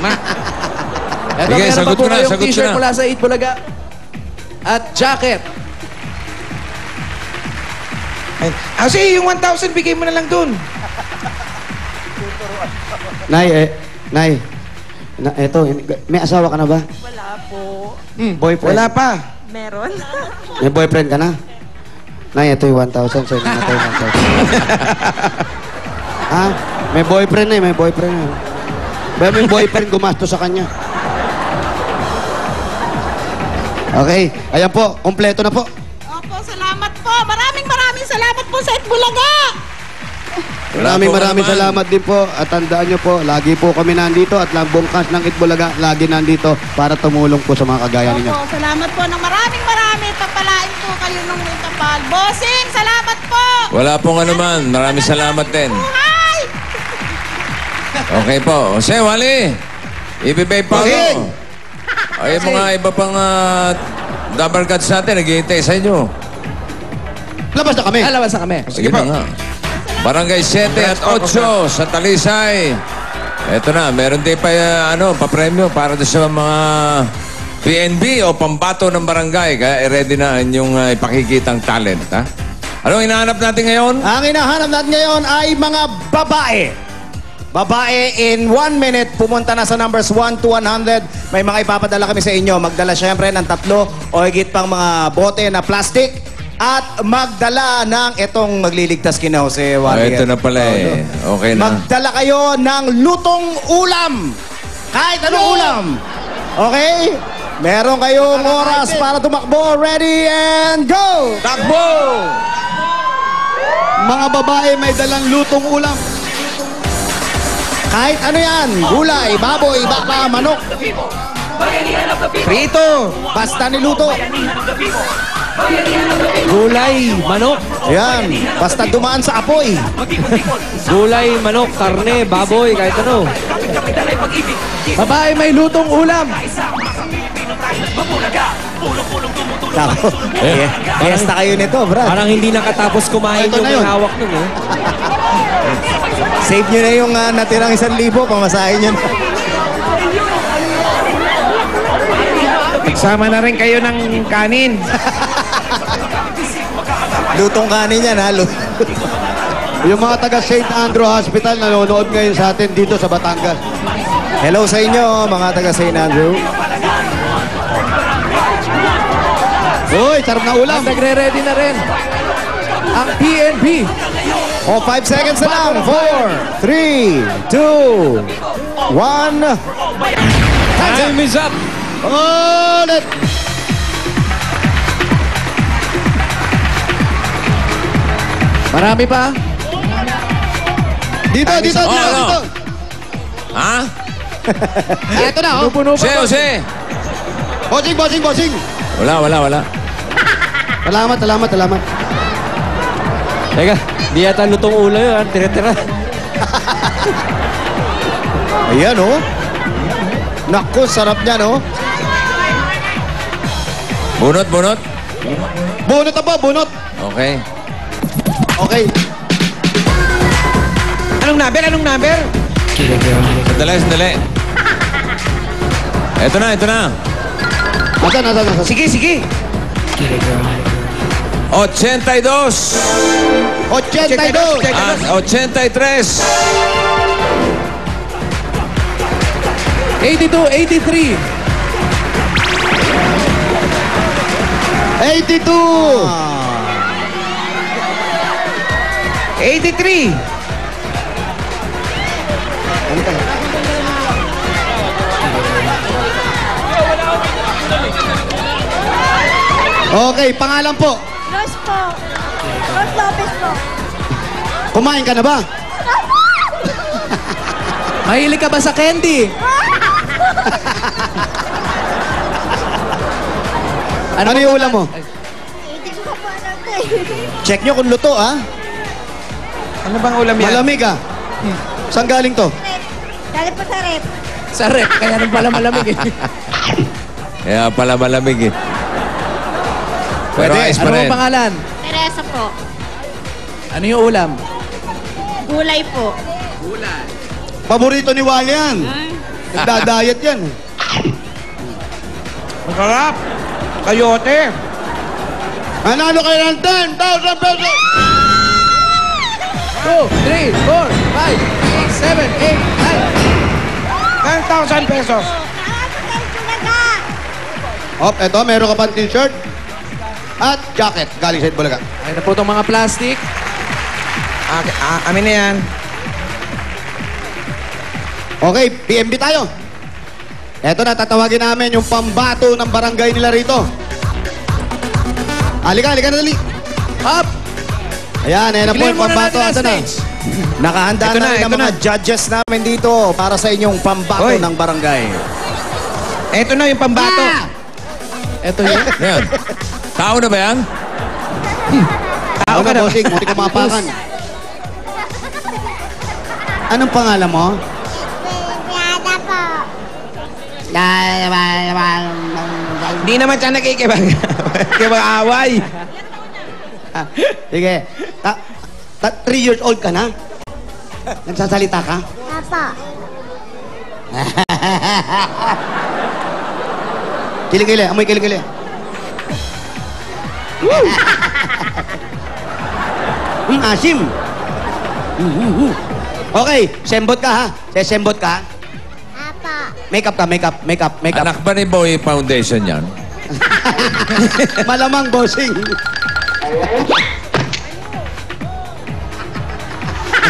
tama. Ito, Sige, meron pa sagot po ko na, kayong sagot ko t-shirt na. mula sa Eat Bulaga. At jacket. Kasi yung 1,000, bigay mo na lang dun. Nay, eto, may asawa ka na ba? Wala po. Boyfriend? Wala pa. Meron. May boyfriend ka na? Nay, ito yung 1,000. Sa'yo na tayo 1,000. Ha? May boyfriend na may boyfriend na. May boyfriend gumasto sa kanya. Okay, ayan po, kompleto na po. Opo, salamat po. Maraming salamat po sa Itbulaga. Maraming salamat din po. At tandaan nyo po, lagi po kami nandito at buong cast ng Itbulaga lagi nandito para tumulong po sa mga kagaya ninyo. Opo, salamat po ng maraming. Papalain po kayo ng may kapal. Bossing, salamat po. Wala pong anuman. Maraming salamat din. Buhay! Okay po. Jose, Wally. Ibibay pa Okay. ako. Ay, mga iba pang double cuts natin. Naghihintay sa inyo. Labas na kami. Alabas na kami. Sige na nga. Barangay 7 at 8 sa Talisay. Eto na, meron din pa, papremyo para doon sa mga PNB o pambato ng barangay. Kaya ready na yung ipakikitang talent, ha? Anong hinahanap natin ngayon? Ang hinahanap natin ngayon ay mga babae. Babae, in 1 minute, pumunta na sa numbers 1 to 100. May mga ipapadala kami sa inyo. Magdala syempre ng 3 o higit pang mga bote na plastic. At magdala ng itong magliligtas kina Jose Wally. Ito na pala eh. Okay na. Magdala kayo ng lutong ulam. Kahit anong ulam. Okay? Meron kayong oras para tumakbo. Ready and go! Takbo! Mga babae may dalang lutong ulam. Kahit ano yan. Gulay, baboy, baka, manok. Prito. Basta niluto. Gulay, manok. Ayan. Basta dumaan sa apoy. Gulay, manok, karne, baboy, kahit ano. Babae may lutong ulam. Tako. Fiesta kayo nito, Brad. Parang hindi nakatapos kumain Ito yung na yun. may hawak nun eh. Save nyo na yung natirang 1,000. Pamasahin nyo na. Magsama na rin kayo ng kanin. Lutong kanin yan, ha? Yung mga taga St. Andrew Hospital nanonood ngayon sa atin dito sa Batangas. Hello sa inyo, mga taga St. Andrew. Uy, sarap na ulam. At nagre-ready na rin ang PNB. O, 5 seconds na lang. 4, 3, 2, 1. Time is up. Ulit! Marami pa. Dito, dito, Oh, dito, ano? dito. Ha? Ito na, oh. Puno pa. Jose! Bossing, bossing, bossing. Wala. Salamat. Teka, di yata lutong ulo yun. Tira-tira. Ayan, oh. Naku, sarap niyan, oh. Bunot. Bunot na po, bunot. Okay. Okay. Anong number? Sandali. Ito na. Nasaan? Sige. 82. 82. 83. 82, 83. 82. 83. Okay, pangalan po. Rose po. Rose Lopez po. Kumain ka na ba? Mahilig ka ba sa candy? Ano yung ulam mo? Hindi ko pa alam eh. Check nyo kung luto, ha? Ano bang ulam yan? Malamig ah. Saan galing to? Galing po sa rep. Sa rep, kaya rin pala malamig eh. Kaya pala malamig eh. Pero Pwede. ayos pa Ano rin. ang pangalan? Teresa po. Ano yung ulam? Gulay po. Paborito ni Wally yan. Nagda-diet yan. Masarap. Kayote. Manalo kayo ng 10,000 pesos! 2, 3, 4, 5, 6, 7, 8, 9. 10,000 pesos. Hop, eto, meron ka pang t-shirt at jacket galing sa Itbulaga. Ayun na po itong mga plastic. Amin na yan. Okay, PMB tayo. Eto na, tatawagin namin yung pambato ng barangay nila rito. Halika na dali. Up! Ayan, ayan na po yung pambato. Ito na. Nakahanda Ito na na, rin ang ito mga na. judges namin dito para sa inyong pambato Hoy. ng barangay. Ito na yung pambato. Ito yun. Yan. Tao na ba yan? Tao ka na, bossing. Muti ko mapakan. Anong pangalan mo? Hindi naman siya nakikipag-away. Sige. 3 years old ka na? Nagsasalita ka? Papa. Kilikili. Amoy kilikili. Asim. Okay, sembot ka ha. Sembot ka. Papa. Makeup ka, makeup. Anak ba ni Boy Foundation yan? Malamang bossing.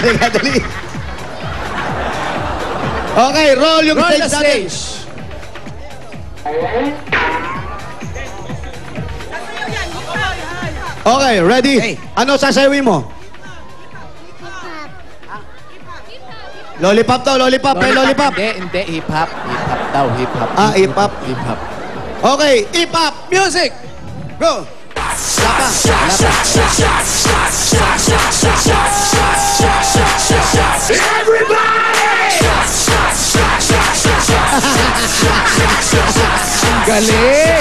Halika, dali. Okay, roll yung Roll stage the natin. stage. Okay, ready? Hey. Ano sasayawin mo? Lollipop daw, lollipop. May lollipop. Hindi. Hip-hop. Hip-hop daw, hip-hop. Hip-hop. Hip-hop. Okay, hip-hop. Music! Go. Lapa. Galing!